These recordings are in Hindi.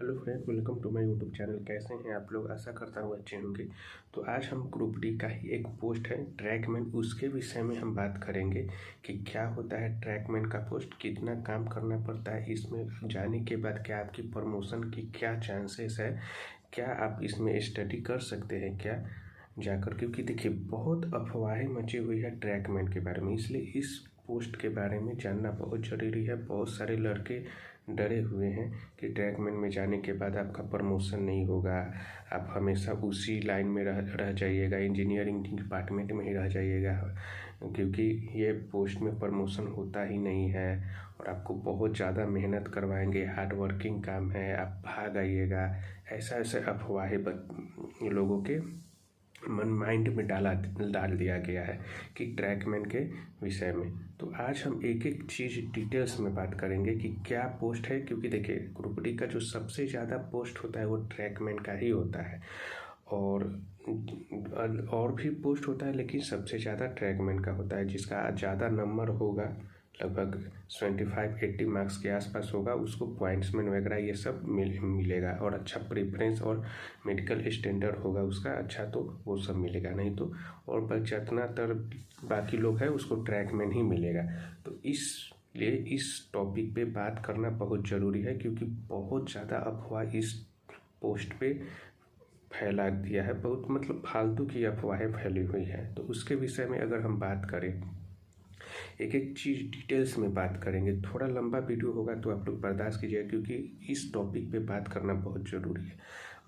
Hello friend, welcome to my YouTube channel. कैसे हैं आप लोग? आशा करता हूँ अच्छे होंगे। तो आज हम ग्रुप डी का ही एक पोस्ट है ट्रैकमैन, उसके विषय में हम बात करेंगे कि क्या होता है ट्रैकमैन का पोस्ट, कितना काम करना पड़ता है, इसमें जाने के बाद क्या आपकी प्रमोशन की क्या चांसेस है, क्या आप इसमें स्टडी कर सकते हैं क्या जाकर। क्योंकि देखिए बहुत अफवाहें मची हुई है ट्रैकमैन के बारे में, इसलिए इस पोस्ट के बारे में जानना बहुत ज़रूरी है। बहुत सारे लड़के डरे हुए हैं कि ट्रैकमैन में जाने के बाद आपका प्रमोशन नहीं होगा, आप हमेशा उसी लाइन में रह जाइएगा, इंजीनियरिंग डिपार्टमेंट में ही रह जाइएगा, क्योंकि ये पोस्ट में प्रमोशन होता ही नहीं है और आपको बहुत ज़्यादा मेहनत करवाएंगे, हार्ड वर्किंग काम है, आप भाग आइएगा। ऐसा ऐसे अफवाहें लोगों के माइंड में डाल दिया गया है कि ट्रैकमैन के विषय में। तो आज हम एक एक चीज़ डिटेल्स में बात करेंगे कि क्या पोस्ट है। क्योंकि देखिए ग्रुप डी का जो सबसे ज़्यादा पोस्ट होता है वो ट्रैकमैन का ही होता है, और भी पोस्ट होता है लेकिन सबसे ज़्यादा ट्रैकमैन का होता है। जिसका ज़्यादा नंबर होगा, लगभग 25-80 मार्क्स के आसपास होगा, उसको पॉइंट्समैन वगैरह ये सब मिलेगा, और अच्छा प्रेफरेंस और मेडिकल स्टैंडर्ड होगा उसका अच्छा, तो वो सब मिलेगा। नहीं तो और जितना तर बाकी लोग हैं उसको ट्रैकमैन ही मिलेगा। तो इसलिए इस टॉपिक पे बात करना बहुत ज़रूरी है, क्योंकि बहुत ज़्यादा अफवाह इस पोस्ट पे फैला दिया है, बहुत मतलब फालतू की अफवाहें फैली हुई हैं। तो उसके विषय में अगर हम बात करें, एक एक चीज़ डिटेल्स में बात करेंगे। थोड़ा लंबा वीडियो होगा तो आप लोग बर्दाश्त कीजिएगा, क्योंकि इस टॉपिक पे बात करना बहुत ज़रूरी है।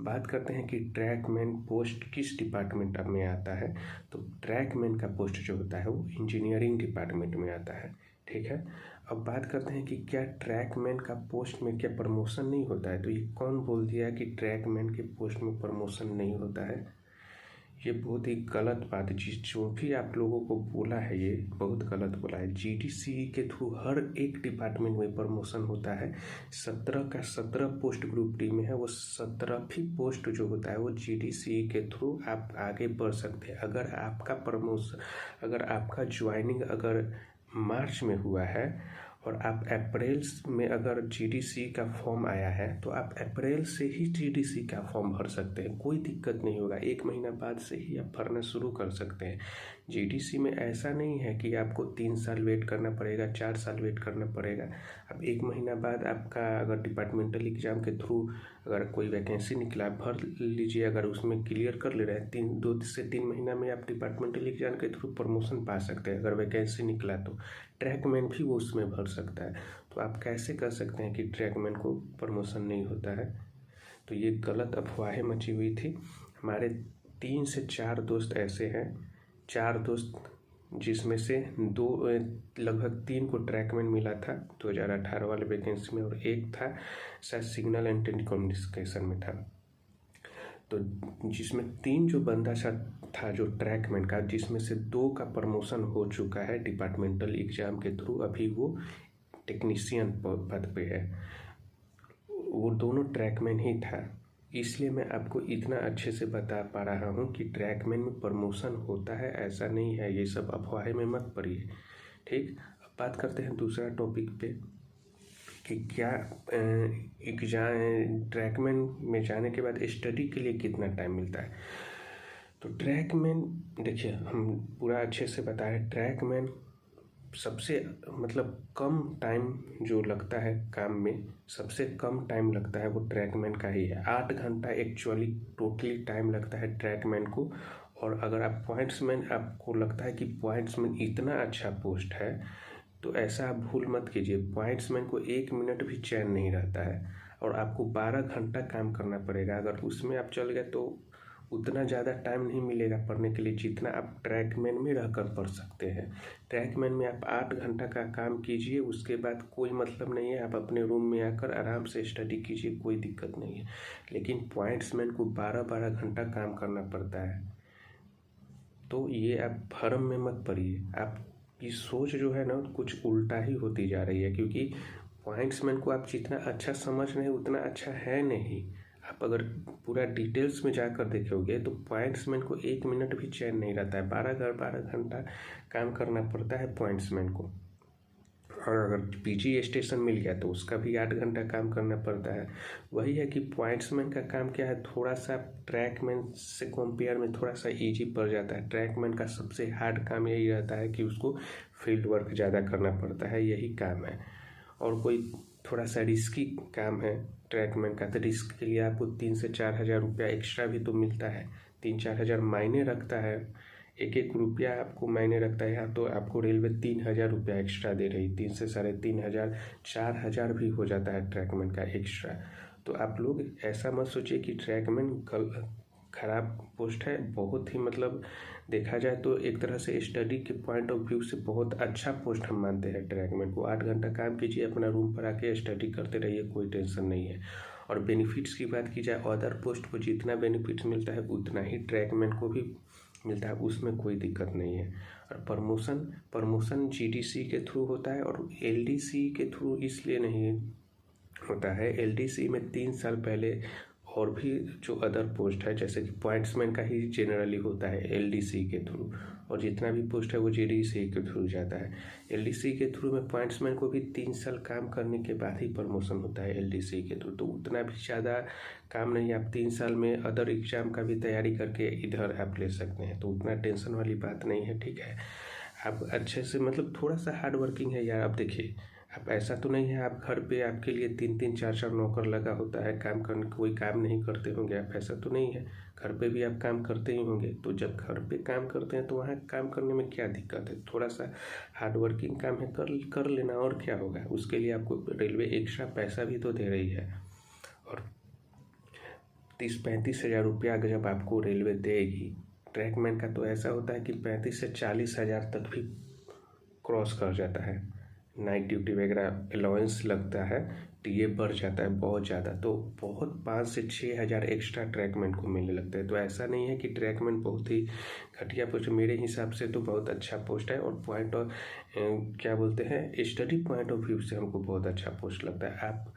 बात करते हैं कि ट्रैकमैन पोस्ट किस डिपार्टमेंट में आता है। तो ट्रैकमैन का पोस्ट जो होता है वो इंजीनियरिंग डिपार्टमेंट में आता है, ठीक है। अब बात करते हैं कि क्या ट्रैकमैन का पोस्ट में क्या प्रमोशन नहीं होता है। तो ये कौन बोल दिया कि ट्रैकमैन के पोस्ट में प्रमोशन नहीं होता है? ये बहुत ही गलत बात है। जो भी आप लोगों को बोला है ये बहुत गलत बोला है। जीडीसी के थ्रू हर एक डिपार्टमेंट में प्रमोशन होता है। 17 का 17 पोस्ट ग्रुप डी में है, वो 17वीं पोस्ट जो होता है वो जीडीसी के थ्रू आप आगे बढ़ सकते हैं। अगर आपका प्रमोशन, अगर आपका ज्वाइनिंग अगर मार्च में हुआ है और आप अप्रैल में अगर जीडीसी का फॉर्म आया है, तो आप अप्रैल से ही जीडीसी का फॉर्म भर सकते हैं, कोई दिक्कत नहीं होगा। 1 महीना बाद से ही आप भरना शुरू कर सकते हैं। जीडीसी में ऐसा नहीं है कि आपको 3 साल वेट करना पड़ेगा, 4 साल वेट करना पड़ेगा। अब 1 महीना बाद आपका अगर डिपार्टमेंटल एग्ज़ाम के थ्रू अगर कोई वैकेंसी निकला, भर लीजिए। अगर उसमें क्लियर कर ले रहे हैं, 2 से 3 महीना में आप डिपार्टमेंटल एग्ज़ाम के थ्रू प्रमोशन पा सकते हैं। अगर वैकेंसी निकला तो ट्रैकमैन भी वो उसमें भर सकता है। तो आप कैसे कर सकते हैं कि ट्रैकमैन को प्रमोशन नहीं होता है? तो ये गलत अफवाहें मची हुई थी। हमारे 3 से 4 दोस्त ऐसे हैं, 4 दोस्त जिसमें से 2 लगभग 3 को ट्रैकमैन मिला था 2018 वाले वैकेंसी में, और एक था शायद सिग्नल एंड टेलीकम्युनिकेशन में था। तो जिसमें 3 जो बंदा था जो ट्रैकमैन का, जिसमें से 2 का प्रमोशन हो चुका है डिपार्टमेंटल एग्ज़ाम के थ्रू, अभी वो टेक्नीशियन पद पे है, वो दोनों ट्रैकमैन ही था। इसलिए मैं आपको इतना अच्छे से बता पा रहा हूँ कि ट्रैकमैन में प्रमोशन होता है, ऐसा नहीं है। ये सब अफवाहें में मत पड़िए, ठीक। अब बात करते हैं दूसरा टॉपिक पे कि क्या एग्जाम ट्रैकमैन में जाने के बाद स्टडी के लिए कितना टाइम मिलता है। तो ट्रैकमैन देखिए, हम पूरा अच्छे से बताएं। ट्रैकमैन सबसे मतलब कम टाइम जो लगता है काम में, सबसे कम टाइम लगता है वो ट्रैकमैन का ही है। 8 घंटा एक्चुअली टोटली टाइम लगता है ट्रैकमैन को। और अगर आप पॉइंट्समैन, आपको लगता है कि पॉइंट्समैन इतना अच्छा पोस्ट है, तो ऐसा आप भूल मत कीजिए। पॉइंट्समैन को 1 मिनट भी चैन नहीं रहता है, और आपको 12 घंटा काम करना पड़ेगा। अगर उसमें आप चल गए तो उतना ज़्यादा टाइम नहीं मिलेगा पढ़ने के लिए, जितना आप ट्रैकमैन में रहकर पढ़ सकते हैं। ट्रैकमैन में आप 8 घंटा का काम कीजिए, उसके बाद कोई मतलब नहीं है, आप अपने रूम में आकर आराम से स्टडी कीजिए, कोई दिक्कत नहीं है। लेकिन पॉइंट्समैन को 12-12 घंटा काम करना पड़ता है। तो ये आप भरम में मत पड़िए। आपकी सोच जो है ना कुछ उल्टा ही होती जा रही है, क्योंकि पॉइंट्समैन को आप जितना अच्छा समझ रहे हैं उतना अच्छा है नहीं। आप अगर पूरा डिटेल्स में जाकर देखोगे तो पॉइंट्समैन को 1 मिनट भी चैन नहीं रहता है, 12 घंटा काम करना पड़ता है पॉइंट्समैन को। और अगर पीजी स्टेशन मिल गया तो उसका भी 8 घंटा काम करना पड़ता है। वही है कि पॉइंट्समैन का काम क्या है, थोड़ा सा ट्रैकमैन से कंपेयर में थोड़ा सा इजी पड़ जाता है। ट्रैकमैन का सबसे हार्ड काम यही रहता है कि उसको फील्ड वर्क ज़्यादा करना पड़ता है, यही काम है। और कोई थोड़ा सा रिस्की काम है ट्रैकमैन का, तो रिस्क के लिए आपको 3 से 4 हज़ार रुपया एक्स्ट्रा भी तो मिलता है। 3-4 हज़ार मायने रखता है, एक एक रुपया आपको मायने रखता है। यहाँ तो आपको रेलवे 3 हज़ार रुपया एक्स्ट्रा दे रही, 3 से 3.5 हज़ार, 4 हज़ार भी हो जाता है ट्रैकमैन का एक्स्ट्रा। तो आप लोग ऐसा मत सोचिए कि ट्रैकमैन खराब पोस्ट है। बहुत ही मतलब देखा जाए तो एक तरह से स्टडी के पॉइंट ऑफ व्यू से बहुत अच्छा पोस्ट हम मानते हैं ट्रैकमैन को। 8 घंटा काम कीजिए, अपना रूम पर आके स्टडी करते रहिए, कोई टेंशन नहीं है। और बेनिफिट्स की बात की जाए, अदर पोस्ट को जितना बेनिफिट्स मिलता है उतना ही ट्रैकमैन को भी मिलता है, उसमें कोई दिक्कत नहीं है। और प्रमोशन जीडीसी के थ्रू होता है और एलडीसी के थ्रू इसलिए नहीं होता है। एलडीसी में 3 साल पहले और भी जो अदर पोस्ट है, जैसे कि पॉइंट्समैन का ही जनरली होता है एलडीसी के थ्रू, और जितना भी पोस्ट है वो जीडीसी के थ्रू जाता है। एलडीसी के थ्रू में पॉइंट्समैन को भी 3 साल काम करने के बाद ही प्रमोशन होता है एलडीसी के थ्रू। तो उतना भी ज़्यादा काम नहीं, आप 3 साल में अदर एग्जाम का भी तैयारी करके इधर आप ले सकते हैं, तो उतना टेंशन वाली बात नहीं है, ठीक है। आप अच्छे से मतलब थोड़ा सा हार्ड वर्किंग है यार। आप देखिए, अब ऐसा तो नहीं है आप घर पे आपके लिए 3-3 4-4 नौकर लगा होता है काम करने, कोई काम नहीं करते होंगे आप, ऐसा तो नहीं है। घर पे भी आप काम करते ही होंगे। तो जब घर पे काम करते हैं तो वहाँ काम करने में क्या दिक्कत है, थोड़ा सा हार्ड वर्किंग काम है, कर लेना, और क्या होगा। उसके लिए आपको रेलवे एक्स्ट्रा पैसा भी तो दे रही है। और 30-35 हज़ार रुपया जब आपको रेलवे देगी, ट्रैकमैन का तो ऐसा होता है कि 35 से 40 हज़ार तक भी क्रॉस कर जाता है। नाइट ड्यूटी वगैरह अलाउंस लगता है, टीए बढ़ जाता है बहुत ज़्यादा, तो बहुत 5 से 6 हज़ार एक्स्ट्रा ट्रैकमैन को मिलने लगता है। तो ऐसा नहीं है कि ट्रैकमैन बहुत ही घटिया पोस्ट, मेरे हिसाब से तो बहुत अच्छा पोस्ट है। और पॉइंट ऑफ क्या बोलते हैं, स्टडी पॉइंट ऑफ व्यू से हमको बहुत अच्छा पोस्ट लगता है। आप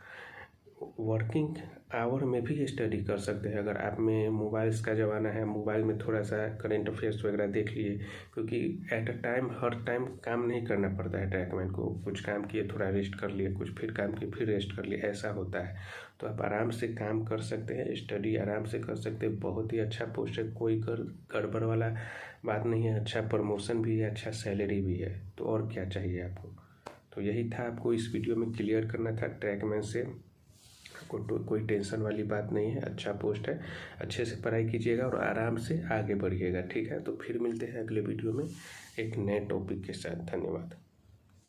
वर्किंग आवर में भी स्टडी कर सकते हैं। अगर आप में मोबाइल्स का ज़माना है, मोबाइल में थोड़ा सा करंट अफेयर्स वगैरह देख लिए, क्योंकि at a time her time काम नहीं करना पड़ता है ट्रैकमैन को। कुछ काम किए थोड़ा रेस्ट कर लिए, कुछ फिर काम किए फिर रेस्ट कर लिए, ऐसा होता है। तो आप आराम से काम कर सकते हैं, स्टडी आराम से कर सकते हैं। बहुत ही अच्छा पोस्ट है, कोई गड़बड़ वाला बात नहीं है। अच्छा प्रमोशन भी है, अच्छा सैलरी भी है, तो और क्या चाहिए आपको। तो यही था आपको इस वीडियो में क्लियर करना था ट्रैकमैन से। कोई टेंशन वाली बात नहीं है, अच्छा पोस्ट है। अच्छे से पढ़ाई कीजिएगा और आराम से आगे बढ़िएगा, ठीक है। तो फिर मिलते हैं अगले वीडियो में एक नए टॉपिक के साथ। धन्यवाद।